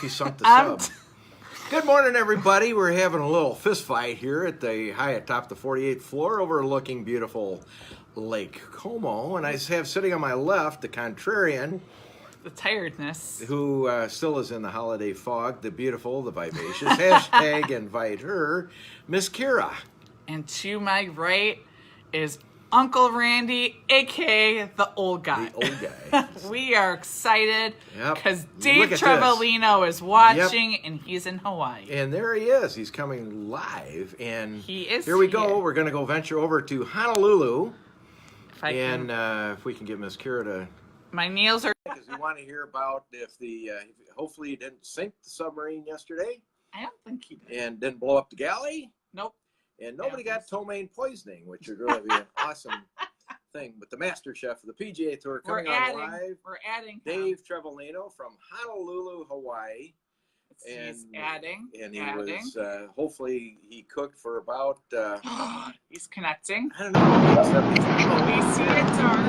He sunk the sub. Good morning, everybody. We're having a little fist fight here at the high atop the 48th floor overlooking beautiful Lake Como. And I have sitting on my left the contrarian. The tiredness. Who still is in the holiday fog, the beautiful, the vivacious. Hashtag invite her, Miss Kira. And to my right is Uncle Randy, a.k.a. the old guy. The old guy. We are excited because Dave Trevelino is watching and he's in Hawaii. And there he is. He's coming live. And he is here we go. We're going to go venture over to Honolulu. And if we can get Miss Kira to... My nails are... Because we want to hear about if hopefully you didn't sink the submarine yesterday. I don't think he did. And didn't blow up the galley. Nope. And nobody got ptomaine poisoning, which would really be an awesome thing. But the master chef of the PGA Tour coming on live. We're adding Dave Trevelino from Honolulu, Hawaii. He's adding. And he was, hopefully he cooked for about... he's connecting. I don't know. We see it dark.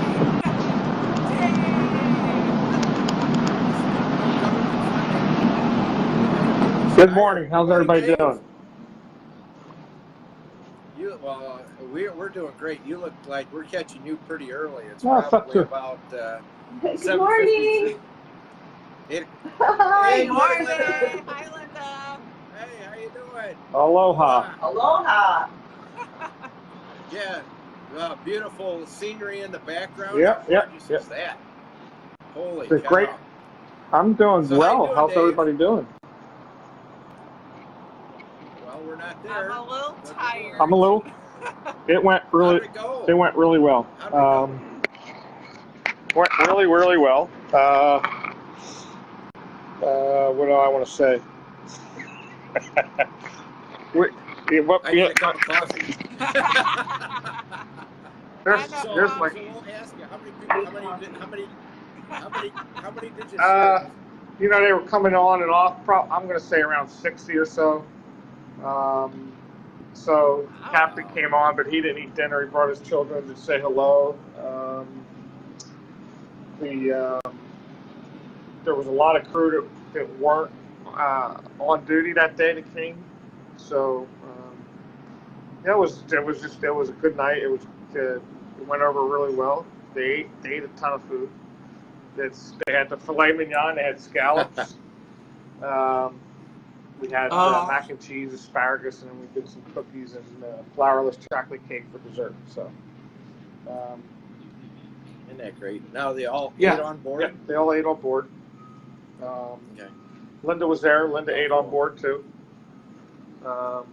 Good morning. How's everybody doing? We're doing great. You look like we're catching you pretty early. It's No, probably about Good morning. Hi, Hey, morning. Linda. Hi, Linda. Hey, how you doing? Aloha. Aloha. Yeah, beautiful scenery in the background. Yep. Is that? Holy It's cow. great. I'm doing So how well. you doing, How's Dave? everybody doing? Well, we're not there. I'm a little tired. I'm a little. It went really. How'd it go? It went really well. How'd it Went really, really well. What do I want to say? I need a cup of coffee. There's like. We'll ask you, how many did you serve? You know, they were coming on and off. I'm going to say around 60 or so. So Captain came on, but he didn't eat dinner. He brought his children to say hello. There was a lot of crew that weren't on duty that day that came. So it was a good night. It went over really well. They ate a ton of food. They had the filet mignon. They had scallops. We had mac and cheese, asparagus, and then we did some cookies and flourless chocolate cake for dessert. So, Isn't that great? Now they all ate on board? Yeah, they all ate on board. Okay. Linda was there. Linda ate on board, too. Good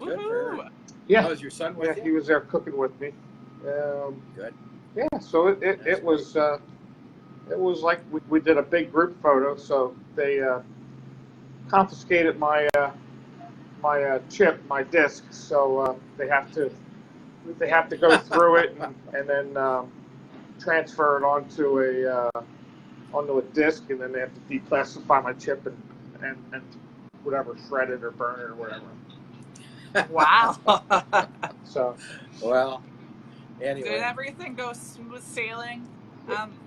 for her. Yeah. Oh, was your son with you? He was there cooking with me. Good. Yeah, so it was like we did a big group photo. So they confiscated my chip, my disc. So they have to go through it and then transfer it onto a disc, and then they have to declassify my chip and whatever, shred it or burn it or whatever. Wow. So. Well. Anyway. Did everything go smooth sailing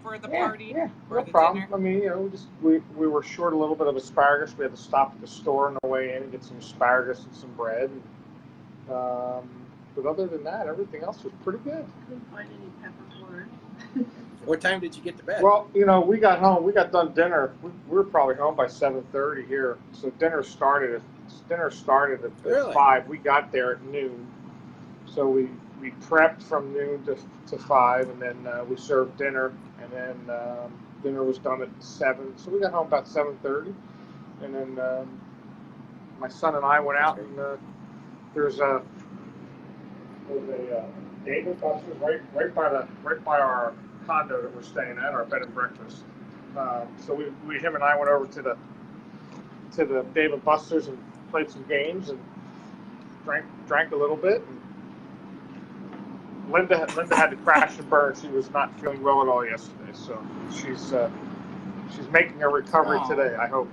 for the party? Yeah, or no the problem. dinner? I mean, we were short a little bit of asparagus. We had to stop at the store on the way in and get some asparagus and some bread. But other than that, everything else was pretty good. Couldn't find any peppercorn. What time did you get to bed? Well, we got home. We got done dinner. We were probably home by 7:30 here. So dinner started at Really? 5. We got there at noon. So we prepped from noon to 5, and then we served dinner, and then dinner was done at 7. So we got home about 7:30, and then my son and I went out, and there's a Dave and Buster's right by our condo that we're staying at, our bed and breakfast. So him and I went over to the Dave and Buster's and played some games and drank a little bit. And Linda had to crash and burn. She was not feeling well at all yesterday, so she's making a recovery today, I hope.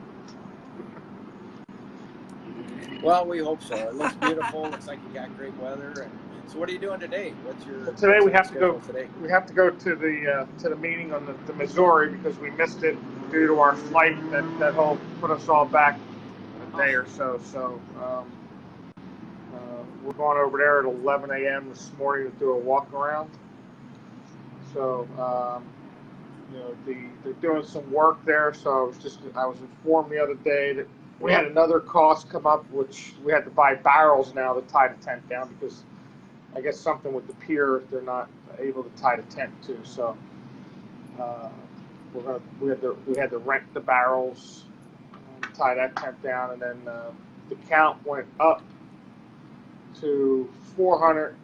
Well, we hope so. It looks beautiful. Looks like you got great weather. And so, what are you doing today? What's your today? We have to go. Today? We have to go to the meeting on the Missouri because we missed it due to our flight that will put us all back a day or so. So we're going over there at 11 a.m. this morning to do a walk around. So they're doing some work there. So I was informed the other day that we had another cost come up, which we had to buy barrels now to tie the tent down because I guess something with the pier they're not able to tie the tent to. So we had to rent the barrels, tie that tent down, and then the count went up to 400,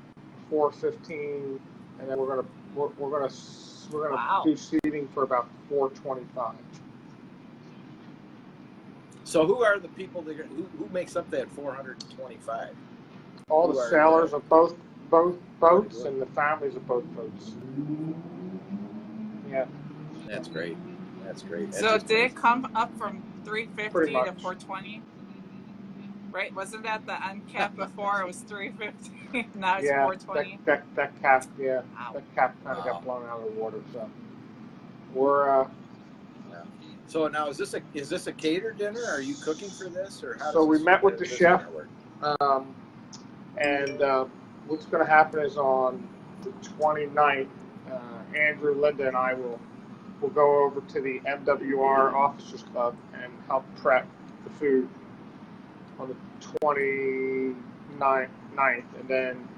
415, and then we're gonna Wow. do seating for about 425. So who are the people that who makes up that 425? All Who the are sailors the- of both boats and the families of both boats. Yeah, That's great. That's great. That's So just did great. it come up from 350 Pretty to much. 420? Right? Wasn't that the uncap before? It was 350. Now it's yeah. 420. That cap, yeah, Wow. that cap kind of Wow. got blown out of the water. So we're So now is this a catered dinner? Are you cooking for this, or how? So does we this- met with the this chef. dinner work? And what's going to happen is on the 29th, Andrew, Linda, and I will go over to the MWR Officers Club and help prep the food on the 29th, and then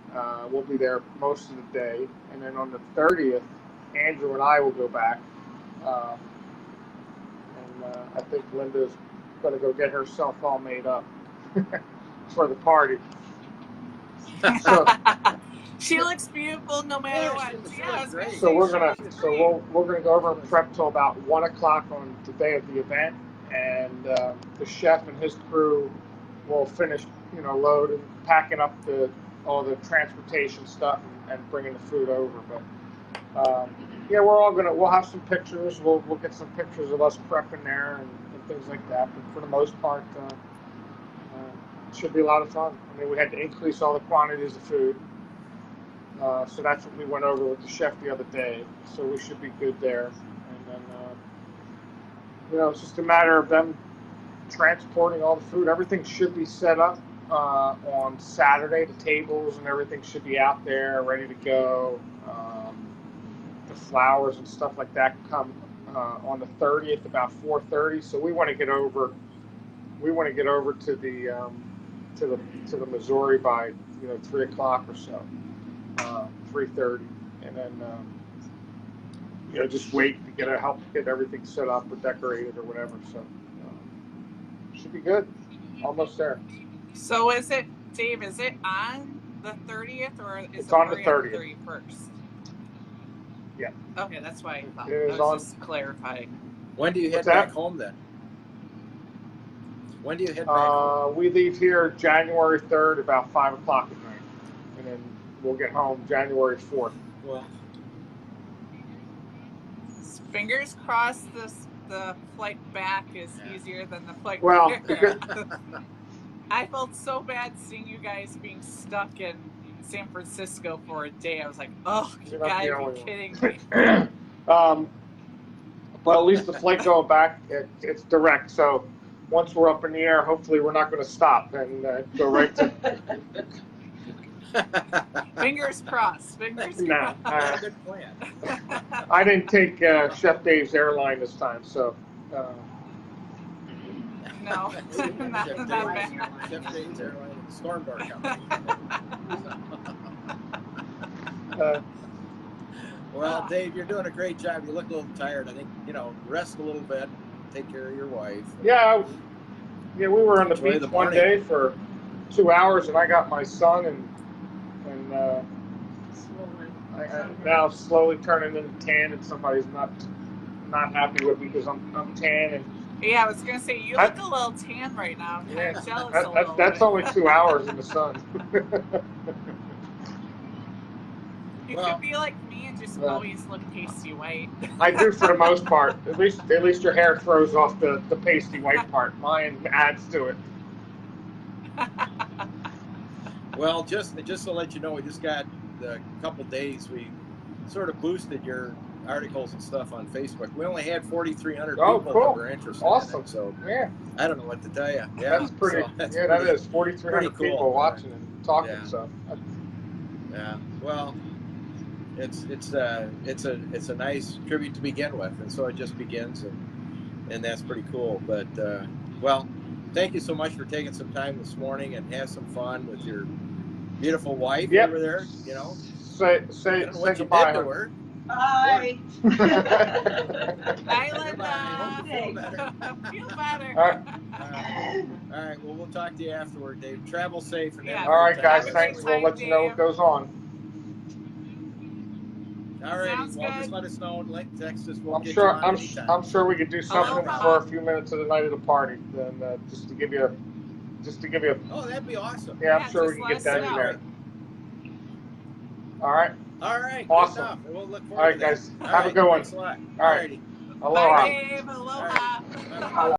we'll be there most of the day. And then on the 30th, Andrew and I will go back. I think Linda's going to go get herself all made up for the party. So, She looks beautiful no matter Yeah, what. she Yeah, I looks was gonna great. say so we're she gonna looks so great. we're gonna go over and prep till about 1 o'clock on the day of the event, and the chef and his crew will finish loading, packing up all the transportation stuff and bringing the food over. But we'll have some pictures. We'll get some pictures of us prepping there and things like that. But for the most part, it should be a lot of fun. I mean, we had to increase all the quantities of food. So that's what we went over with the chef the other day. So we should be good there. And then, it's just a matter of them transporting all the food. Everything should be set up on Saturday. The tables and everything should be out there, ready to go. The flowers and stuff like that come on the 30th, about 4:30. So we want to get over. We want to get over to the Missouri by 3 o'clock or so. 3:30, and then just wait to help get everything set up or decorated or whatever. So should be good. Almost there. So is it, Dave? Is it on the 30th or is It's it on the already 30th. 31st? Yeah. Okay, that's why I thought. It is I was on- just clarifying. When do you head What's that? back home then? When do you head back home? We leave here January 3rd about 5 o'clock at night, and then we'll get home January 4th. Well, Fingers crossed the flight back is easier than the flight Well, there. I felt so bad seeing you guys being stuck in San Francisco for a day. I was like, oh, you You're not the gotta only be one. kidding me. But at least the flight going back, it's direct. So once we're up in the air, hopefully we're not going to stop and go right to. Fingers crossed. Fingers No, crossed. good plan. I didn't take Chef Dave's airline this time, so. No, not Chef bad. Chef Dave's Airline, Stormbar Company. Well, Dave, you're doing a great job. You look a little tired. I think, rest a little bit. Take care of your wife. Yeah, we were on the Enjoy beach the one morning. day for 2 hours, and I got my son, and I'm now slowly turning into tan, and somebody's not happy with me because I'm tan, and Yeah, I was gonna say you look a little tan right now. I'm kind of jealous a little that's bit. only 2 hours in the sun. You Well- could be like me and just always look pasty white. I do for the most part. At least your hair throws off the pasty white part. Mine adds to it. Well, just to let you know, we just got a couple days. We sort of boosted your articles and stuff on Facebook. We only had 4,300 Oh, people cool. that were interested Awesome. in it. So Yeah, I don't know what to tell you. Yeah, that's pretty. so that's yeah, pretty, that is 4,300 pretty cool. people watching and talking. Yeah. So Yeah. Well, it's a nice tribute to begin with, and so it just begins, and that's pretty cool. But well, thank you so much for taking some time this morning and have some fun with your beautiful wife over there. You know, say I don't know what you goodbye. did to her. Bye. Bye, Linda. Thanks. Feel better. All right. All right. Well, we'll talk to you afterward, Dave. Travel safe. And Yeah. have a All good right, time. guys. Have a Thanks. great We'll time, let you know what Dave. goes on. All right. Sounds Well, good. just let us know. Text us. We'll I'm get sure. you on I'm anytime. sure we could do something Aloha. for a few minutes of the night of the party. Then just to give you a. Oh, that'd be awesome. Yeah, I'm Yeah, sure we just can let get us that in know. there. All right. All right. Awesome. Good enough. We'll look forward All right, to that. guys. All Have a right, good one. Thanks a lot. All right. righty. Aloha. Bye, Dave. Aloha. All right. Bye-bye.